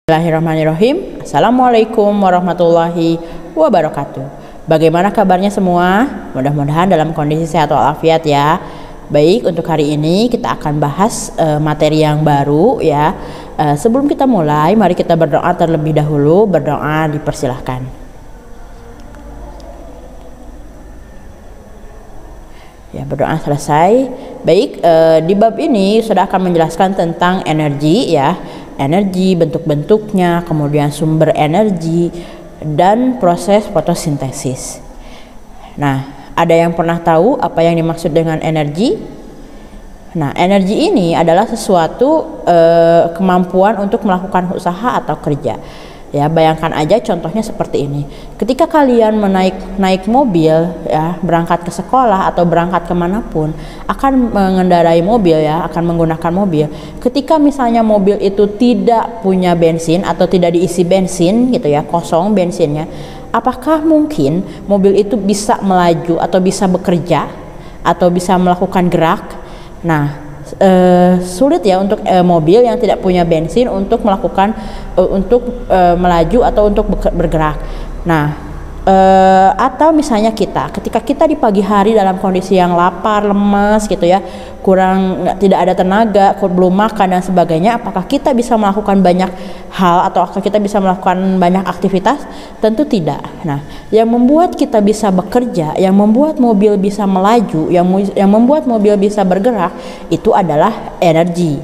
Bismillahirrahmanirrahim. Assalamualaikum warahmatullahi wabarakatuh. Bagaimana kabarnya semua? Mudah-mudahan dalam kondisi sehat walafiat ya. Baik, untuk hari ini kita akan bahas materi yang baru ya. Sebelum kita mulai, mari kita berdoa terlebih dahulu. Berdoa dipersilahkan. Ya, berdoa selesai. Baik, di bab ini sudah akan menjelaskan tentang energi ya. Energi, bentuk-bentuknya, kemudian sumber energi, dan proses fotosintesis. Nah, ada yang pernah tahu apa yang dimaksud dengan energi? Nah, energi ini adalah sesuatu kemampuan untuk melakukan usaha atau kerja. Ya, bayangkan aja contohnya seperti ini. Ketika kalian naik mobil ya, berangkat ke sekolah atau berangkat kemanapun, akan mengendarai mobil ya, akan menggunakan mobil. Ketika misalnya mobil itu tidak punya bensin atau tidak diisi bensin gitu ya, kosong bensinnya, apakah mungkin mobil itu bisa melaju atau bisa bekerja atau bisa melakukan gerak? Nah, sulit ya untuk mobil yang tidak punya bensin untuk melakukan melaju atau untuk bergerak. Nah, atau misalnya ketika kita di pagi hari dalam kondisi yang lapar, lemas gitu ya, tidak ada tenaga, belum makan dan sebagainya, apakah kita bisa melakukan banyak hal atau apakah kita bisa melakukan banyak aktivitas? Tentu tidak. Nah, yang membuat kita bisa bekerja, yang membuat mobil bisa melaju, yang membuat mobil bisa bergerak, itu adalah energi.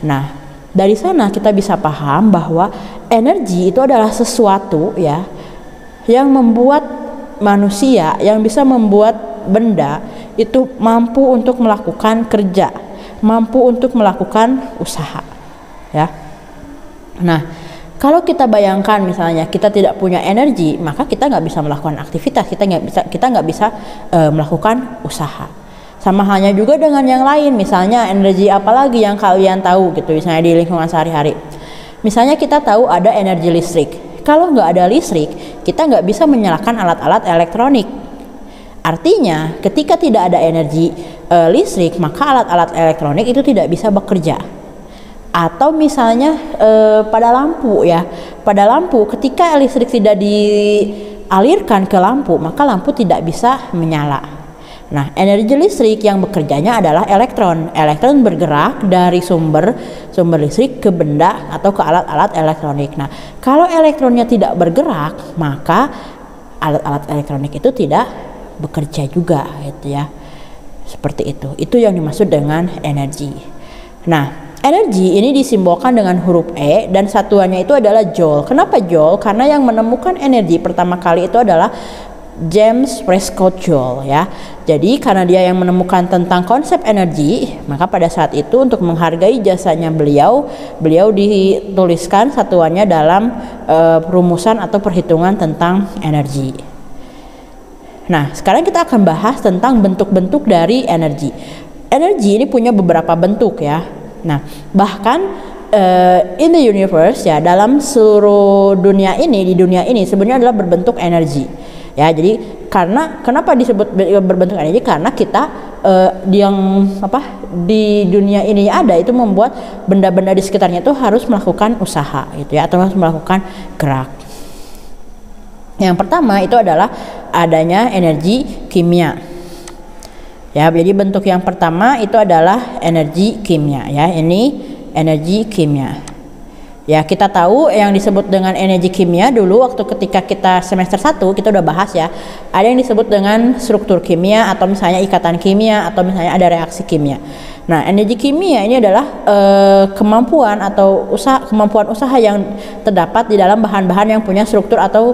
Nah, dari sana kita bisa paham bahwa energi itu adalah sesuatu ya yang membuat manusia, yang bisa membuat benda itu mampu untuk melakukan kerja, mampu untuk melakukan usaha ya. Nah, kalau kita bayangkan misalnya kita tidak punya energi, maka kita nggak bisa melakukan aktivitas, kita nggak bisa melakukan usaha. Sama halnya juga dengan yang lain, misalnya energi apalagi yang kalian tahu gitu, misalnya di lingkungan sehari-hari. Misalnya kita tahu ada energi listrik. Kalau nggak ada listrik, kita nggak bisa menyalakan alat-alat elektronik. Artinya, ketika tidak ada energi listrik, maka alat-alat elektronik itu tidak bisa bekerja. Atau misalnya pada lampu ya, pada lampu ketika listrik tidak dialirkan ke lampu, maka lampu tidak bisa menyala. Nah, energi listrik yang bekerjanya adalah elektron. Elektron bergerak dari sumber listrik ke benda atau ke alat-alat elektronik. Nah, kalau elektronnya tidak bergerak, maka alat-alat elektronik itu tidak bekerja juga gitu ya. Seperti itu. Itu yang dimaksud dengan energi. Nah, energi ini disimbolkan dengan huruf E dan satuannya itu adalah joule. Kenapa joule? Karena yang menemukan energi pertama kali itu adalah James Prescott Joule ya. Jadi karena dia yang menemukan tentang konsep energi, maka pada saat itu untuk menghargai jasanya beliau dituliskan satuannya dalam rumusan atau perhitungan tentang energi. Nah, sekarang kita akan bahas tentang bentuk-bentuk dari energi. Energi ini punya beberapa bentuk ya. Nah, bahkan in the universe ya, dalam seluruh dunia ini, di dunia ini sebenarnya adalah berbentuk energi. Ya, jadi kenapa disebut berbentuk energi? Karena kita di dunia ini ada itu membuat benda-benda di sekitarnya itu harus melakukan usaha gitu ya, atau harus melakukan gerak. Yang pertama itu adalah adanya energi kimia. Ya, jadi bentuk yang pertama itu adalah energi kimia ya. Ini energi kimia. Ya, kita tahu yang disebut dengan energi kimia dulu waktu ketika kita semester 1 kita udah bahas ya. Ada yang disebut dengan struktur kimia atau misalnya ikatan kimia atau misalnya ada reaksi kimia. Nah, energi kimia ini adalah kemampuan usaha yang terdapat di dalam bahan-bahan yang punya struktur atau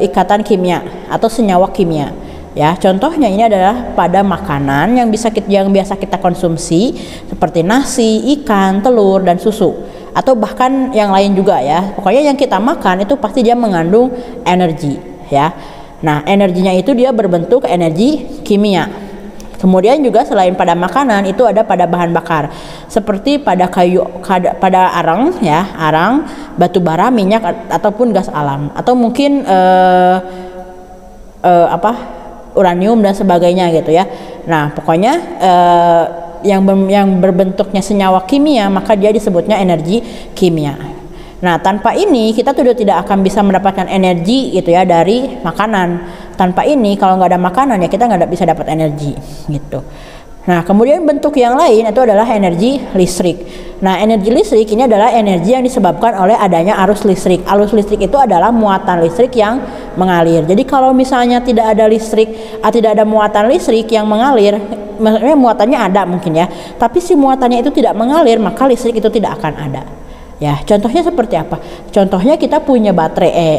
ikatan kimia atau senyawa kimia. Ya, contohnya ini adalah pada makanan yang biasa kita konsumsi seperti nasi, ikan, telur, dan susu. Atau bahkan yang lain juga ya. Pokoknya yang kita makan itu pasti dia mengandung energi ya. Nah, energinya itu dia berbentuk energi kimia. Kemudian juga selain pada makanan itu ada pada bahan bakar. Seperti pada pada arang ya, batu bara, minyak ataupun gas alam atau mungkin uranium dan sebagainya gitu ya. Nah, pokoknya yang berbentuknya senyawa kimia, maka dia disebutnya energi kimia. Nah, tanpa ini kita sudah tidak akan bisa mendapatkan energi gitu ya dari makanan. Tanpa ini kalau nggak ada makanan ya kita nggak bisa dapat energi gitu. Nah, kemudian bentuk yang lain itu adalah energi listrik. Nah, energi listrik ini adalah energi yang disebabkan oleh adanya arus listrik. Arus listrik itu adalah muatan listrik yang mengalir. Jadi kalau misalnya tidak ada listrik, tidak ada muatan listrik yang mengalir, maksudnya muatannya ada mungkin ya, tapi si muatannya itu tidak mengalir, maka listrik itu tidak akan ada. Ya, contohnya seperti apa? Contohnya kita punya baterai,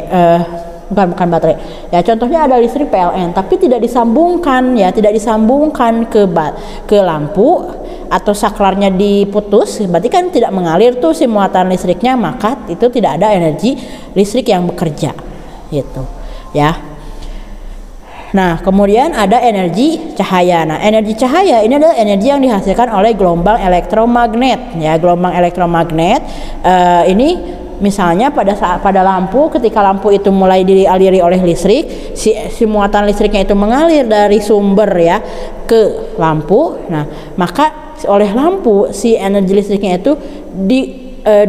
bukan baterai. Ya, contohnya ada listrik PLN, tapi tidak disambungkan, ya, tidak disambungkan ke lampu atau saklarnya diputus, berarti kan tidak mengalir tuh si muatan listriknya, maka itu tidak ada energi listrik yang bekerja, gitu, ya. Nah, kemudian ada energi cahaya. Nah, energi cahaya ini adalah energi yang dihasilkan oleh gelombang elektromagnet. Ya, gelombang elektromagnet ini misalnya pada lampu, ketika lampu itu mulai dialiri oleh listrik, si muatan listriknya itu mengalir dari sumber ya ke lampu. Nah, maka oleh lampu si energi listriknya itu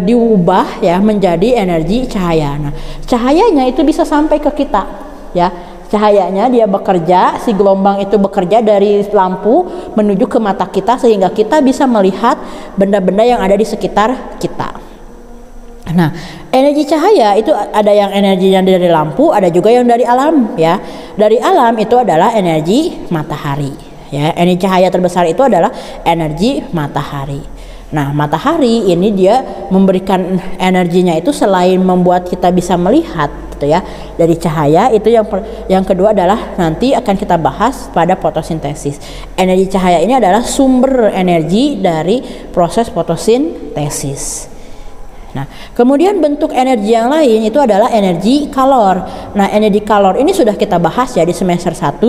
diubah ya menjadi energi cahaya. Nah, cahayanya itu bisa sampai ke kita, ya. Cahayanya dia bekerja, si gelombang itu bekerja dari lampu menuju ke mata kita sehingga kita bisa melihat benda-benda yang ada di sekitar kita. Nah, energi cahaya itu ada yang energinya dari lampu, ada juga yang dari alam ya. Dari alam itu adalah energi matahari ya. Energi cahaya terbesar itu adalah energi matahari. Nah, matahari ini dia memberikan energinya itu selain membuat kita bisa melihat gitu ya dari cahaya, itu yang kedua adalah nanti akan kita bahas pada fotosintesis. Energi cahaya ini adalah sumber energi dari proses fotosintesis. Nah, kemudian bentuk energi yang lain itu adalah energi kalor. Nah, energi kalor ini sudah kita bahas ya di semester 1,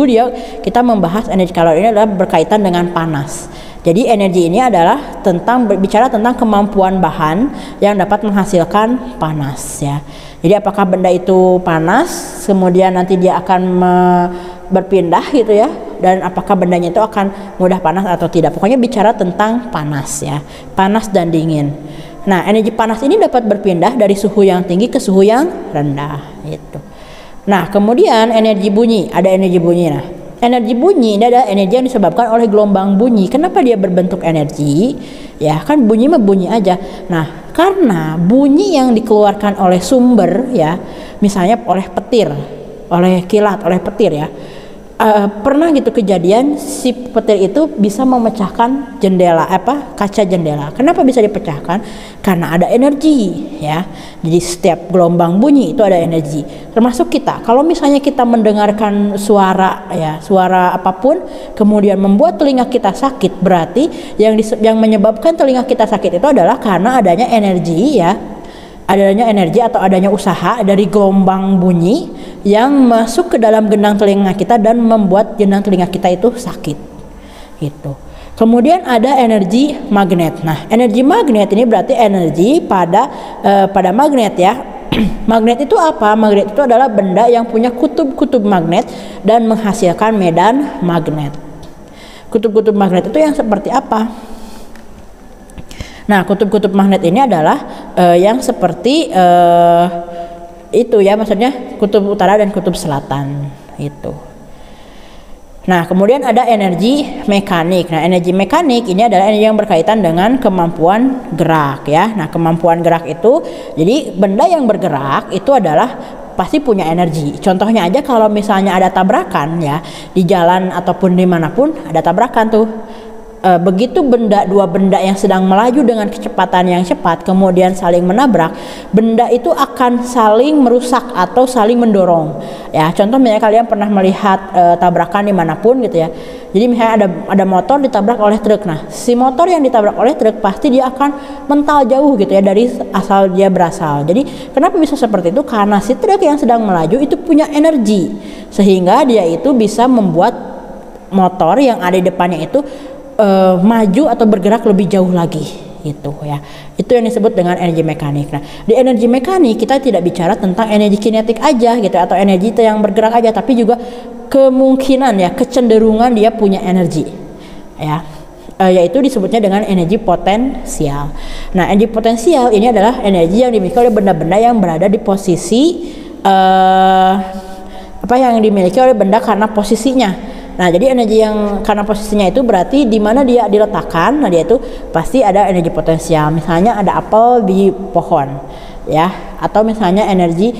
kita membahas energi kalor ini adalah berkaitan dengan panas. Jadi energi ini adalah berbicara tentang kemampuan bahan yang dapat menghasilkan panas ya. Jadi apakah benda itu panas, kemudian nanti dia akan berpindah gitu ya, dan apakah bendanya itu akan mudah panas atau tidak. Pokoknya bicara tentang panas ya, panas dan dingin. Nah, energi panas ini dapat berpindah dari suhu yang tinggi ke suhu yang rendah gitu. Nah, kemudian energi bunyi, ada energi bunyi. Nah, energi bunyi ini adalah energi yang disebabkan oleh gelombang bunyi. Kenapa dia berbentuk energi? Ya, kan bunyi mah bunyi aja. Nah, karena bunyi yang dikeluarkan oleh sumber ya, misalnya oleh petir, oleh kilat, oleh petir ya. Pernah gitu kejadian si petir itu bisa memecahkan kaca jendela. Kenapa bisa dipecahkan? Karena ada energi ya. Jadi setiap gelombang bunyi itu ada energi. Termasuk kita. Kalau misalnya kita mendengarkan suara ya, suara apapun kemudian membuat telinga kita sakit, berarti yang menyebabkan telinga kita sakit itu adalah karena adanya energi ya. Adanya energi atau adanya usaha dari gelombang bunyi yang masuk ke dalam gendang telinga kita dan membuat gendang telinga kita itu sakit gitu. Kemudian ada energi magnet. Nah, energi magnet ini berarti energi pada magnet ya. Magnet itu apa? Magnet itu adalah benda yang punya kutub-kutub magnet dan menghasilkan medan magnet. Kutub-kutub magnet itu yang seperti apa? Nah, kutub-kutub magnet ini adalah yang seperti itu ya, maksudnya kutub utara dan kutub selatan itu. Nah, kemudian ada energi mekanik. Nah, energi mekanik ini adalah energi yang berkaitan dengan kemampuan gerak ya. Nah, kemampuan gerak itu, jadi benda yang bergerak itu adalah pasti punya energi. Contohnya aja kalau misalnya ada tabrakan ya, di jalan ataupun dimanapun ada tabrakan tuh. Begitu dua benda yang sedang melaju dengan kecepatan yang cepat kemudian saling menabrak, benda itu akan saling merusak atau saling mendorong ya. Contoh misalnya kalian pernah melihat tabrakan dimanapun gitu ya. Jadi misalnya ada motor ditabrak oleh truk. Nah, si motor yang ditabrak oleh truk pasti dia akan mental jauh gitu ya dari asal dia berasal. Jadi kenapa bisa seperti itu? Karena si truk yang sedang melaju itu punya energi sehingga dia itu bisa membuat motor yang ada di depannya itu maju atau bergerak lebih jauh lagi gitu ya. Itu yang disebut dengan energi mekanik. Nah, di energi mekanik kita tidak bicara tentang energi kinetik aja gitu atau energi yang bergerak aja, tapi juga kemungkinan ya, kecenderungan dia punya energi ya. yaitu disebutnya dengan energi potensial. Nah, energi potensial ini adalah energi yang dimiliki oleh benda-benda yang berada di posisi yang dimiliki oleh benda karena posisinya. Nah, jadi energi yang karena posisinya itu berarti di mana dia diletakkan. Nah, dia itu pasti ada energi potensial. Misalnya ada apel di pohon, ya, atau misalnya energi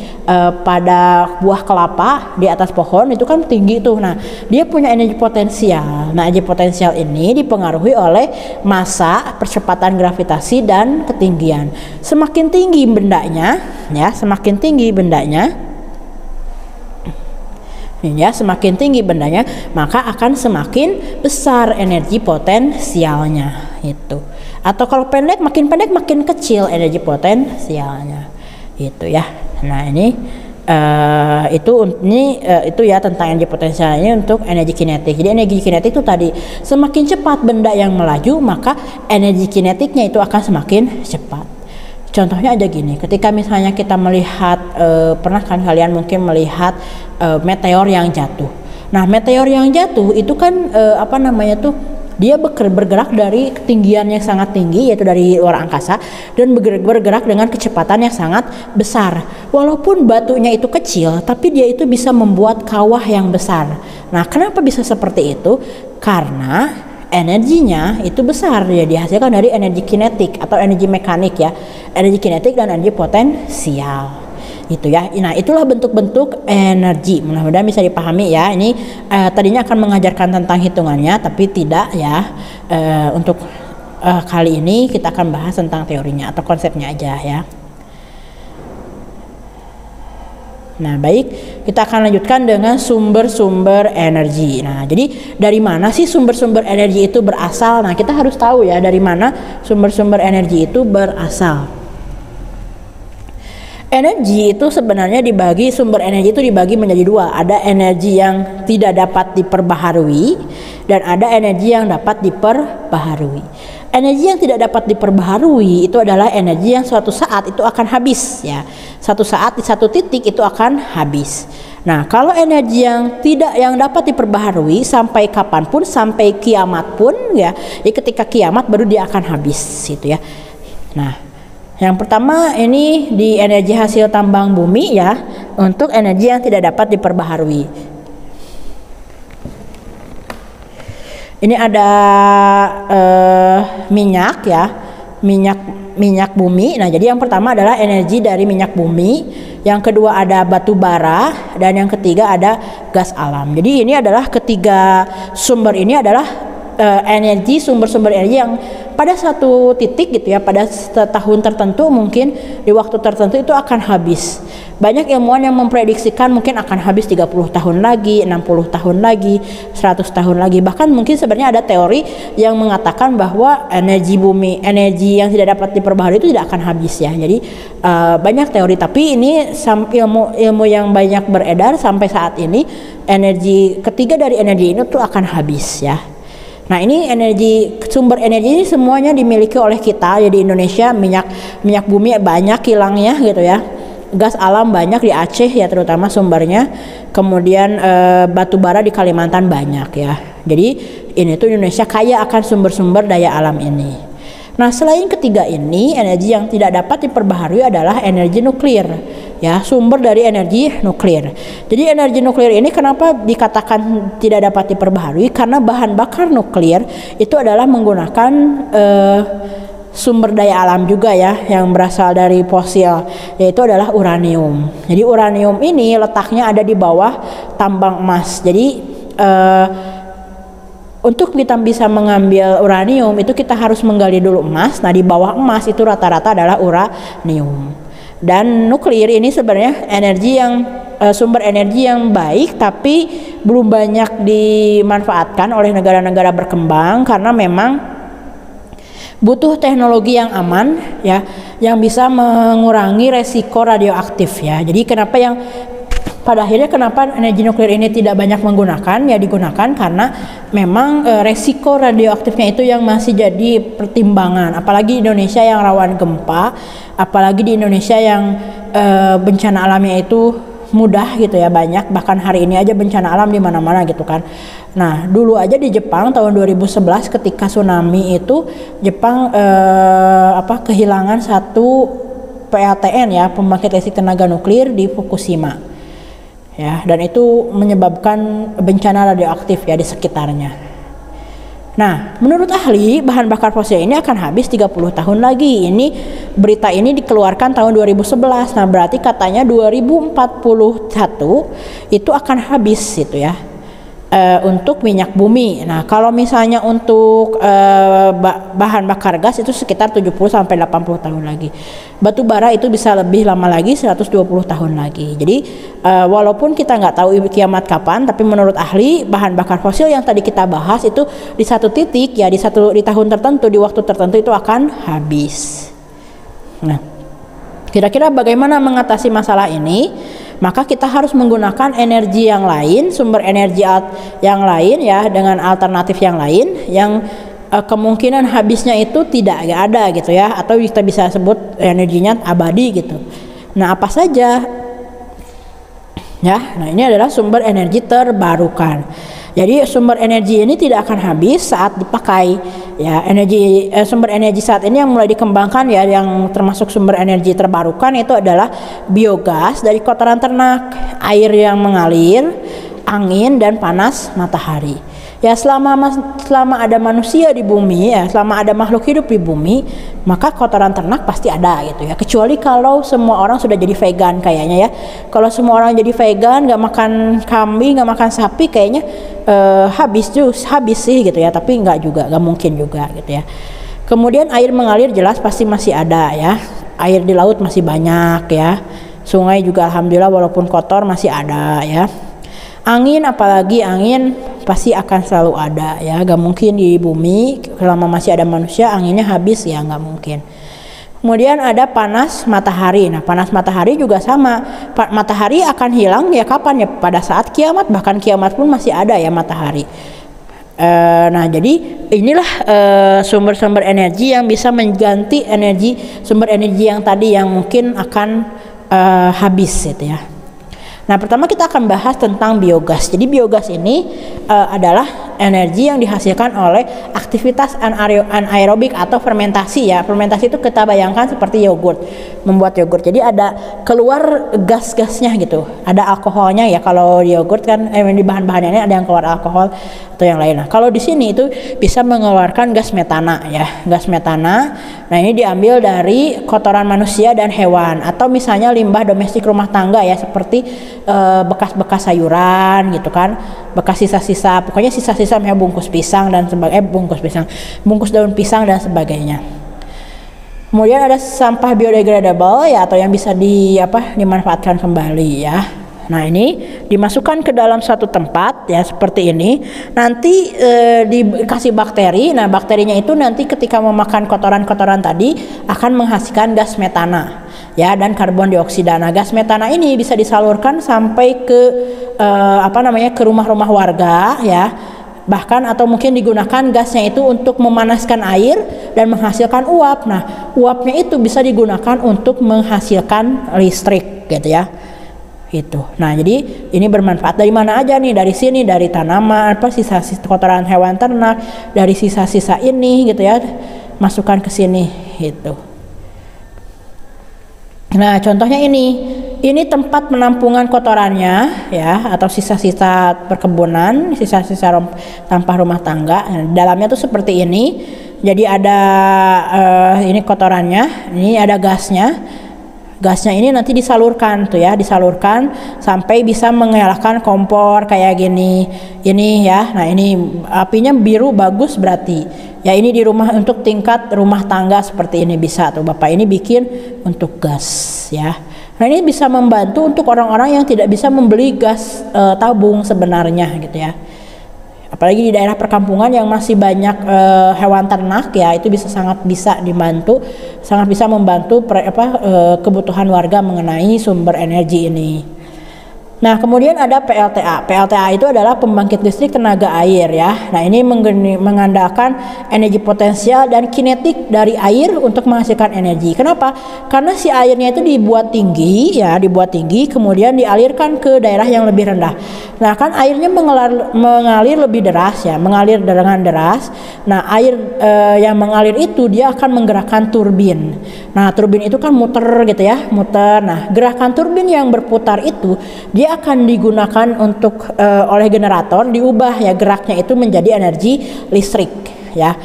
pada buah kelapa di atas pohon itu kan tinggi tuh. Nah, dia punya energi potensial. Nah, energi potensial ini dipengaruhi oleh massa, percepatan gravitasi dan ketinggian. Semakin tinggi bendanya, ya, semakin tinggi bendanya, ya, semakin tinggi bendanya, maka akan semakin besar energi potensialnya itu. Atau kalau pendek, makin kecil energi potensialnya itu, ya. Nah, ini itu ya tentang energi potensial ini untuk energi kinetik. Jadi energi kinetik itu tadi, semakin cepat benda yang melaju, maka energi kinetiknya itu akan semakin cepat. Contohnya aja gini, ketika misalnya kita melihat, pernah kan kalian mungkin melihat meteor yang jatuh. Nah, meteor yang jatuh itu kan dia bergerak dari ketinggian yang sangat tinggi, yaitu dari luar angkasa, dan bergerak dengan kecepatan yang sangat besar. Walaupun batunya itu kecil, tapi dia itu bisa membuat kawah yang besar. Nah, kenapa bisa seperti itu? Karena energinya itu besar, ya, dihasilkan dari energi kinetik atau energi mekanik, ya, energi kinetik dan energi potensial itu, ya. Nah, itulah bentuk-bentuk energi. Mudah-mudahan bisa dipahami, ya. Ini tadinya akan mengajarkan tentang hitungannya, tapi tidak, ya. Untuk kali ini kita akan bahas tentang teorinya atau konsepnya aja, ya. Nah, baik, kita akan lanjutkan dengan sumber-sumber energi. Nah, jadi dari mana sih sumber-sumber energi itu berasal? Nah, kita harus tahu, ya, dari mana sumber-sumber energi itu berasal. Energi itu sebenarnya sumber energi itu dibagi menjadi dua. Ada energi yang tidak dapat diperbaharui dan ada energi yang dapat diperbaharui. Energi yang tidak dapat diperbaharui itu adalah energi yang suatu saat itu akan habis, ya. Suatu saat di satu titik itu akan habis. Nah, kalau energi yang dapat diperbaharui sampai kapanpun, sampai kiamat pun, ya, ketika kiamat baru dia akan habis, gitu, ya. Nah, yang pertama ini di energi hasil tambang bumi, ya, untuk energi yang tidak dapat diperbaharui. Ini ada minyak, ya, minyak bumi. Nah, jadi yang pertama adalah energi dari minyak bumi, yang kedua ada batu bara, dan yang ketiga ada gas alam. Jadi ini adalah ketiga sumber ini adalah sumber-sumber energi yang pada satu titik, gitu, ya, pada tahun tertentu, mungkin di waktu tertentu itu akan habis. Banyak ilmuwan yang memprediksikan mungkin akan habis 30 tahun lagi, 60 tahun lagi, 100 tahun lagi. Bahkan mungkin sebenarnya ada teori yang mengatakan bahwa energi yang tidak dapat diperbaharui itu tidak akan habis, ya. Jadi banyak teori, tapi ini ilmu yang banyak beredar sampai saat ini, ketiga dari energi ini tuh akan habis, ya. Nah, ini sumber energi ini semuanya dimiliki oleh kita, ya, di Indonesia. Minyak bumi banyak kilangnya, gitu, ya. Gas alam banyak di Aceh, ya, terutama sumbernya. Kemudian batu bara di Kalimantan banyak, ya. Jadi ini tuh Indonesia kaya akan sumber-sumber daya alam ini. Nah, selain ketiga ini, energi yang tidak dapat diperbaharui adalah energi nuklir, ya, sumber dari energi nuklir. Jadi energi nuklir ini kenapa dikatakan tidak dapat diperbaharui? Karena bahan bakar nuklir itu adalah menggunakan sumber daya alam juga, ya, yang berasal dari fosil, yaitu adalah uranium. Jadi uranium ini letaknya ada di bawah tambang emas. Jadi untuk kita bisa mengambil uranium itu kita harus menggali dulu emas. Nah, di bawah emas itu rata-rata adalah uranium. Dan nuklir ini sebenarnya sumber energi yang baik, tapi belum banyak dimanfaatkan oleh negara-negara berkembang karena memang butuh teknologi yang aman, ya, yang bisa mengurangi resiko radioaktif, ya. Jadi pada akhirnya kenapa energi nuklir ini tidak banyak digunakan karena memang resiko radioaktifnya itu yang masih jadi pertimbangan, apalagi di Indonesia yang rawan gempa, apalagi di Indonesia yang bencana alamnya itu mudah gitu ya, banyak, bahkan hari ini aja bencana alam di mana-mana gitu kan. Nah, dulu aja di Jepang tahun 2011 ketika tsunami itu Jepang kehilangan satu PLTN ya, pembangkit listrik tenaga nuklir di Fukushima. Ya, dan itu menyebabkan bencana radioaktif ya di sekitarnya. Nah, menurut ahli, bahan bakar fosil ini akan habis 30 tahun lagi. Ini berita ini dikeluarkan tahun 2011. Nah, berarti katanya 2041 itu akan habis itu ya. Untuk minyak bumi. Nah, kalau misalnya untuk bahan bakar gas itu sekitar 70 sampai 80 tahun lagi. Batu bara itu bisa lebih lama lagi, 120 tahun lagi. Jadi walaupun kita nggak tahu kiamat kapan, tapi menurut ahli bahan bakar fosil yang tadi kita bahas itu di satu titik ya, di tahun tertentu, di waktu tertentu itu akan habis. Nah, kira-kira bagaimana mengatasi masalah ini? Maka kita harus menggunakan energi yang lain, sumber energi yang lain ya, dengan alternatif yang lain yang kemungkinan habisnya itu tidak ada gitu ya, atau kita bisa sebut energinya abadi gitu. Nah, apa saja? Ya, nah ini adalah sumber energi terbarukan. Jadi sumber energi ini tidak akan habis saat dipakai. Ya, sumber energi saat ini yang mulai dikembangkan ya, yang termasuk sumber energi terbarukan itu adalah biogas dari kotoran ternak, air yang mengalir, angin dan panas matahari. Ya, selama ada manusia di bumi ya, selama ada makhluk hidup di bumi, maka kotoran ternak pasti ada gitu ya. Kecuali kalau semua orang sudah jadi vegan kayaknya ya. Kalau semua orang jadi vegan, nggak makan kambing, nggak makan sapi, kayaknya habis sih gitu ya. Tapi nggak mungkin juga gitu ya. Kemudian air mengalir jelas pasti masih ada ya. Air di laut masih banyak ya. Sungai juga alhamdulillah walaupun kotor masih ada ya. Angin, apalagi angin pasti akan selalu ada ya, gak mungkin di bumi selama masih ada manusia anginnya habis ya, gak mungkin. Kemudian ada panas matahari. Nah, panas matahari juga sama, matahari akan hilang ya kapan ya, pada saat kiamat, bahkan kiamat pun masih ada ya matahari. Nah, jadi inilah sumber-sumber energi yang bisa mengganti sumber energi yang tadi yang mungkin akan habis gitu ya. Nah, pertama kita akan bahas tentang biogas. Jadi biogas ini adalah energi yang dihasilkan oleh aktivitas anaerobik atau fermentasi ya. Fermentasi itu kita bayangkan seperti yogurt, membuat yogurt. Jadi ada keluar gas-gasnya gitu. Ada alkoholnya ya, kalau di yogurt kan di bahan-bahannya ada yang keluar alkohol atau yang lain. Nah, kalau di sini itu bisa mengeluarkan gas metana ya. Gas metana. Nah, ini diambil dari kotoran manusia dan hewan, atau misalnya limbah domestik rumah tangga ya, seperti bekas-bekas sayuran gitu kan, bekas sisa-sisa, pokoknya sisa-sisa misalnya bungkus pisang dan bungkus daun pisang dan sebagainya. Kemudian ada sampah biodegradable ya, atau yang bisa dimanfaatkan kembali ya. Nah, ini dimasukkan ke dalam satu tempat ya seperti ini. Nanti dikasih bakteri. Nah, bakterinya itu nanti ketika memakan kotoran-kotoran tadi akan menghasilkan gas metana ya, dan karbon dioksida. Nah, gas metana ini bisa disalurkan sampai ke ke rumah-rumah warga ya. Bahkan atau mungkin digunakan gasnya itu untuk memanaskan air dan menghasilkan uap. Nah, uapnya itu bisa digunakan untuk menghasilkan listrik gitu ya. Itu. Nah, jadi ini bermanfaat dari mana aja nih? Dari sini, dari tanaman, sisa-sisa kotoran hewan ternak, dari sisa-sisa ini gitu ya, masukkan ke sini gitu. Nah, contohnya ini tempat penampungan kotorannya ya, atau sisa-sisa perkebunan, sisa-sisa sampah rumah tangga. Nah, dalamnya tuh seperti ini. Jadi ada ini kotorannya, ini ada gasnya. Gasnya ini nanti disalurkan sampai bisa menyalakan kompor kayak gini. Ini ya. Nah, ini apinya biru bagus berarti. Ya, ini di rumah untuk tingkat rumah tangga seperti ini bisa tuh. Bapak ini bikin untuk gas ya. Nah, ini bisa membantu untuk orang-orang yang tidak bisa membeli gas tabung sebenarnya gitu ya. Apalagi di daerah perkampungan yang masih banyak hewan ternak ya, itu sangat bisa membantu kebutuhan warga mengenai sumber energi ini. Nah, kemudian ada PLTA. PLTA itu adalah pembangkit listrik tenaga air ya. Nah, ini mengandalkan energi potensial dan kinetik dari air untuk menghasilkan energi. Kenapa? Karena si airnya itu dibuat tinggi ya, kemudian dialirkan ke daerah yang lebih rendah. Nah, kan airnya mengalir lebih deras ya, mengalir dengan deras. Nah, air yang mengalir itu dia akan menggerakkan turbin. Nah, turbin itu kan muter gitu ya, muter. Nah, gerakan turbin yang berputar itu dia akan digunakan untuk oleh generator, diubah ya geraknya itu menjadi energi listrik ya.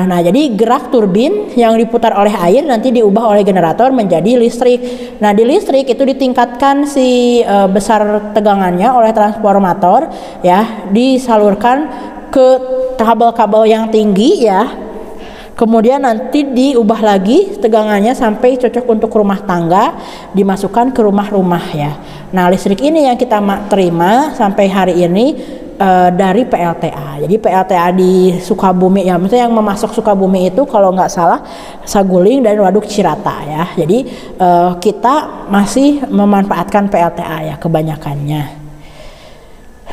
Nah, jadi gerak turbin yang diputar oleh air nanti diubah oleh generator menjadi listrik. Nah, di listrik itu ditingkatkan si besar tegangannya oleh transformator ya, disalurkan ke kabel-kabel yang tinggi ya. Kemudian nanti diubah lagi tegangannya sampai cocok untuk rumah tangga, dimasukkan ke rumah-rumah ya. Nah, listrik ini yang kita terima sampai hari ini dari PLTA. Jadi PLTA di Sukabumi ya, maksudnya yang memasok Sukabumi itu kalau nggak salah Saguling dan Waduk Cirata ya. Jadi kita masih memanfaatkan PLTA ya kebanyakannya.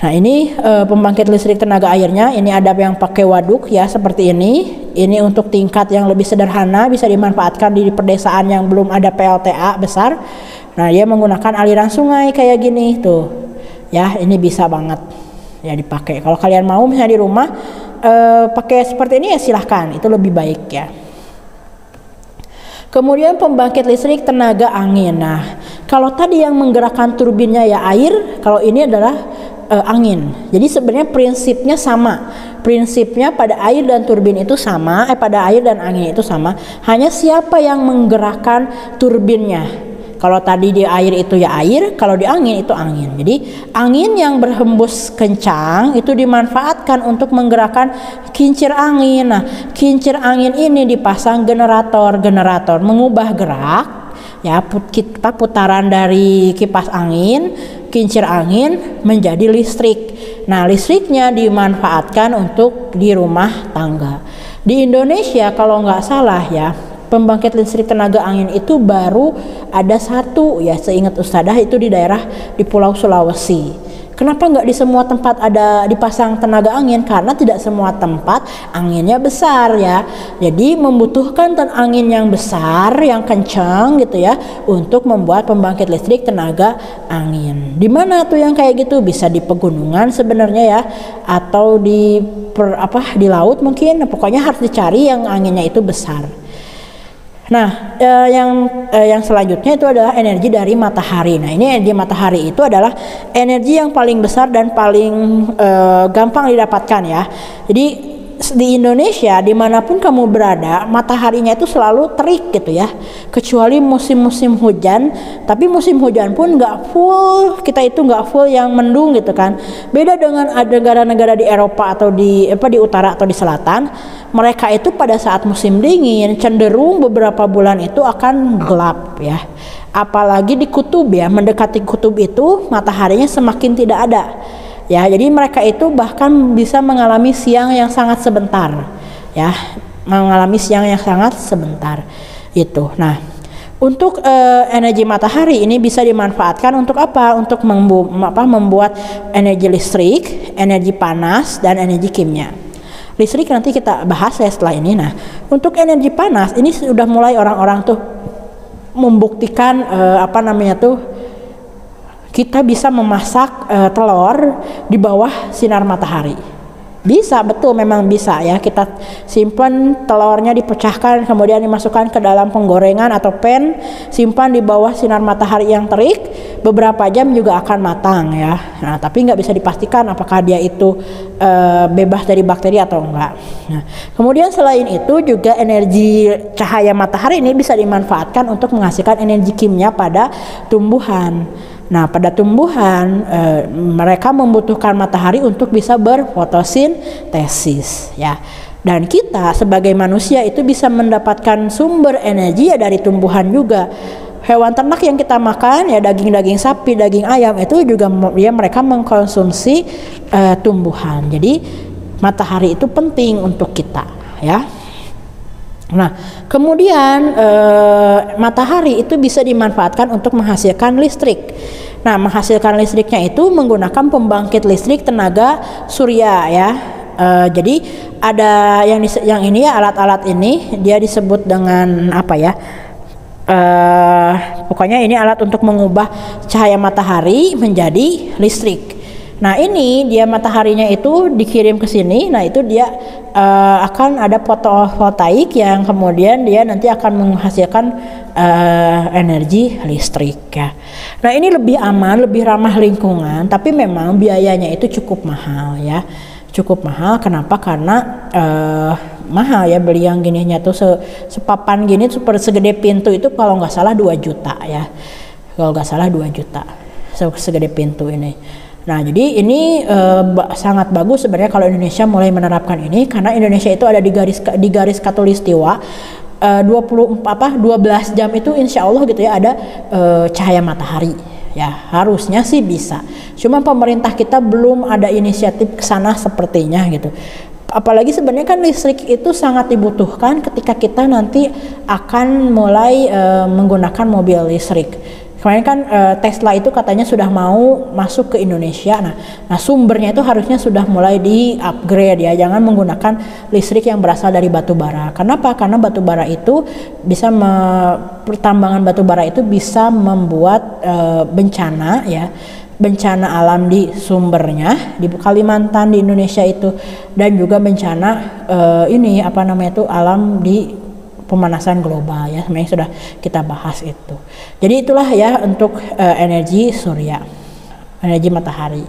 Nah, ini pembangkit listrik tenaga airnya, ini ada yang pakai waduk ya seperti ini. Ini untuk tingkat yang lebih sederhana, bisa dimanfaatkan di pedesaan yang belum ada PLTA besar. Nah, dia menggunakan aliran sungai kayak gini tuh. Ya, ini bisa banget ya dipakai. Kalau kalian mau misalnya di rumah pakai seperti ini ya silahkan, itu lebih baik ya. Kemudian pembangkit listrik tenaga angin. Nah, kalau tadi yang menggerakkan turbinnya ya air, kalau ini adalah angin. Jadi sebenarnya prinsipnya sama. Prinsipnya pada air dan turbin itu sama, pada air dan angin itu sama. Hanya siapa yang menggerakkan turbinnya. Kalau tadi di air itu ya air, kalau di angin itu angin. Jadi angin yang berhembus kencang itu dimanfaatkan untuk menggerakkan kincir angin. Nah, kincir angin ini dipasang generator mengubah gerak ya putaran dari kipas angin, kincir angin menjadi listrik. Nah, listriknya dimanfaatkan untuk di rumah tangga. Di Indonesia kalau nggak salah ya, pembangkit listrik tenaga angin itu baru ada satu ya, seingat Ustadzah itu di daerah di Pulau Sulawesi. Kenapa nggak di semua tempat ada dipasang tenaga angin? Karena tidak semua tempat anginnya besar ya. Jadi membutuhkan angin yang besar, yang kencang gitu ya, untuk membuat pembangkit listrik tenaga angin. Di mana tuh yang kayak gitu? Bisa di pegunungan sebenarnya ya, atau di laut mungkin. Pokoknya harus dicari yang anginnya itu besar. Nah, yang selanjutnya itu adalah energi dari matahari. Nah, ini energi matahari itu adalah energi yang paling besar dan paling gampang didapatkan ya. Jadi di Indonesia dimanapun kamu berada, mataharinya itu selalu terik gitu ya, kecuali musim-musim hujan. Tapi musim hujan pun nggak full, kita itu nggak full yang mendung gitu kan. Beda dengan negara-negara di Eropa atau di utara atau di selatan, mereka itu pada saat musim dingin cenderung beberapa bulan itu akan gelap ya. Apalagi di kutub ya, mendekati kutub itu mataharinya semakin tidak ada. Ya, jadi mereka itu bahkan bisa mengalami siang yang sangat sebentar, ya, mengalami siang yang sangat sebentar itu. Nah, untuk energi matahari ini bisa dimanfaatkan untuk apa? Untuk membuat energi listrik, energi panas, dan energi kimia. Listrik nanti kita bahas ya setelah ini. Nah, untuk energi panas ini sudah mulai orang-orang tuh membuktikan kita bisa memasak telur di bawah sinar matahari. Bisa, betul, memang bisa ya. Kita simpan telurnya, dipecahkan, kemudian dimasukkan ke dalam penggorengan atau pan, simpan di bawah sinar matahari yang terik, beberapa jam juga akan matang ya. Nah, tapi nggak bisa dipastikan apakah dia itu bebas dari bakteri atau enggak. Nah, kemudian selain itu juga energi cahaya matahari ini bisa dimanfaatkan untuk menghasilkan energi kimia pada tumbuhan. Nah, pada tumbuhan mereka membutuhkan matahari untuk bisa berfotosintesis ya. Dan kita sebagai manusia itu bisa mendapatkan sumber energi ya dari tumbuhan juga. Hewan ternak yang kita makan ya, daging-daging sapi, daging ayam, itu juga mereka mengkonsumsi tumbuhan. Jadi matahari itu penting untuk kita ya. Nah, kemudian matahari itu bisa dimanfaatkan untuk menghasilkan listrik. Nah, menghasilkan listriknya itu menggunakan pembangkit listrik tenaga surya ya. Jadi ada yang ini ya, alat-alat ini dia disebut dengan apa ya? Pokoknya ini alat untuk mengubah cahaya matahari menjadi listrik. Nah, ini dia mataharinya itu dikirim ke sini. Nah, itu dia akan ada fotovoltaik yang kemudian dia nanti akan menghasilkan energi listrik ya. Nah, ini lebih aman, lebih ramah lingkungan, tapi memang biayanya itu cukup mahal ya. Cukup mahal. Kenapa? Karena mahal ya beli yang gininya tuh sepapan gini segede pintu itu kalau nggak salah 2 juta ya. Kalau nggak salah 2 juta segede pintu ini. Nah, jadi ini sangat bagus sebenarnya kalau Indonesia mulai menerapkan ini, karena Indonesia itu ada di garis khatulistiwa 12 jam itu insya Allah gitu ya ada cahaya matahari. Ya, harusnya sih bisa. Cuma pemerintah kita belum ada inisiatif ke sana sepertinya gitu. Apalagi sebenarnya kan listrik itu sangat dibutuhkan ketika kita nanti akan mulai menggunakan mobil listrik. Kemarin kan Tesla itu katanya sudah mau masuk ke Indonesia. Nah, sumbernya itu harusnya sudah mulai di-upgrade ya. Jangan menggunakan listrik yang berasal dari batu bara. Kenapa? Karena batu bara itu bisa pertambangan batu bara itu bisa membuat bencana ya. Bencana alam di sumbernya di Kalimantan, di Indonesia itu, dan juga bencana alam di pemanasan global ya, sebenarnya sudah kita bahas itu. Jadi itulah ya untuk energi surya, energi matahari.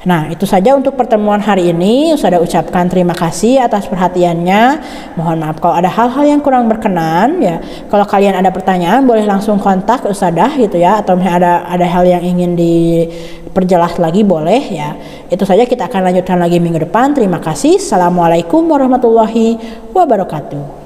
Nah, itu saja untuk pertemuan hari ini. Saya ucapkan terima kasih atas perhatiannya. Mohon maaf kalau ada hal-hal yang kurang berkenan ya. Kalau kalian ada pertanyaan boleh langsung kontak Ustadzah gitu ya, atau misalnya ada hal yang ingin diperjelas lagi boleh ya. Itu saja, kita akan lanjutkan lagi minggu depan. Terima kasih. Assalamualaikum warahmatullahi wabarakatuh.